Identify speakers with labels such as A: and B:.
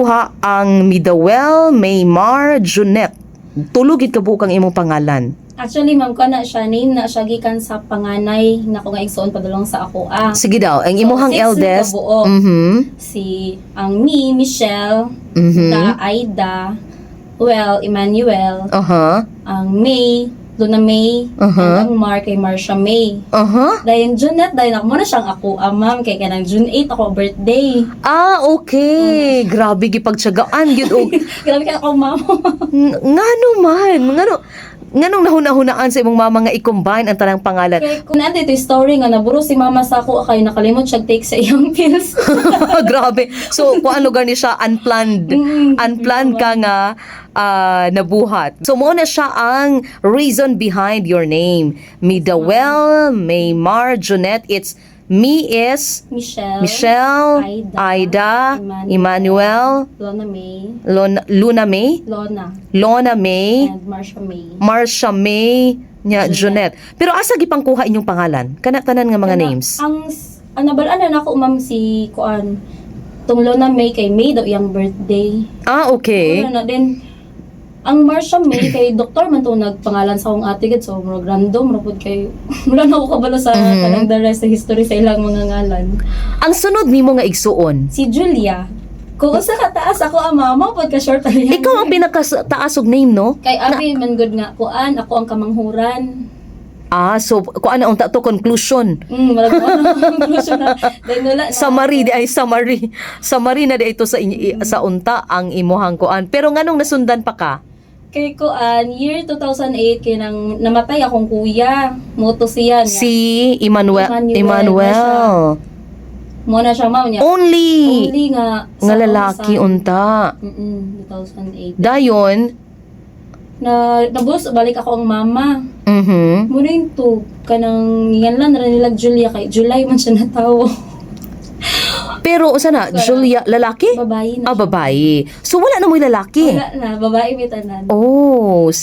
A: nakuha ang Midawel, Maymar, Junette. Tulugid ka bukang imong pangalan.
B: Actually, ma'am, ko na siya, name na siya gikan sa panganay na kung igsoon padulong sa ako.
A: Sige daw, ang imuhang
B: six
A: eldest.
B: na kabuo. Si, ang me, Michelle, the Aida, Emmanuel, ang May, Luna May, and ang Mark kay Marsha May. Dahil Junette, dahil ako muna siyang ako, ma'am, kay kanang June 8 ako birthday.
A: Okay. Grabe gipagtiyagaan gyud og
B: Grabe ka ako, ma'am.
A: ngano man, nganong nahuna-hunaan sa imong mama nga i-combine ang tanang pangalan.
B: Kaya kung nandito yung story nga, naburo si mama sa ako, kay nakalimot siya take sa iyong pills.
A: Grabe. So, kung ano gani siya, unplanned. Unplanned ka nga nabuhat. So, mo na siya ang reason behind your name. Midawel, Maymar, Junette. It's me is
B: Michelle,
A: Aida, Emmanuel,
B: Lona May,
A: Lona May,
B: and
A: Marsha May, Junette. Pero asa gipangkuha inyong pangalan? Tanan nga mga names.
B: Ang nabalaan na ako, ma'am, si Kuan. Tong Lona May kay May daw iyang birthday.
A: Okay.
B: Then, ang Marsha May kay doktor man to nagpangalan sa akong ate gid, so murag random ra pud kay wala na ako kabalo sa kanang the rest sa history sa ilang mga ngalan.
A: Ang sunod nimo nga igsuon?
B: Si Julia. Kung usa ka taas ako ang mama pud ka short lang.
A: Ikaw ang pinakataas og name, no?
B: Kay abi man good nga kuan ako ang kamanghuran.
A: So kuan na unta to conclusion.
B: Wala ko conclusion na. Wala na.
A: Summary na di ito sa unta ang imuhang kuan. Pero nganong nasundan pa ka?
B: Kay kuan year 2008 kay nang namatay akong kuya. Moto siya niya.
A: Si Emmanuel.
B: Mo na siya, ma'am niya.
A: Only
B: nga
A: nga lalaki unta.
B: 2008.
A: Dayon
B: Nabus, balik ako ang mama. Muna yung to, kanang yan lang nila Julia kay July man siya natawo.
A: Pero usa na, Julia, lalaki?
B: Babae na.
A: Babae. So wala na mo'y lalaki.
B: Wala na, babae may tanan.
A: Oh,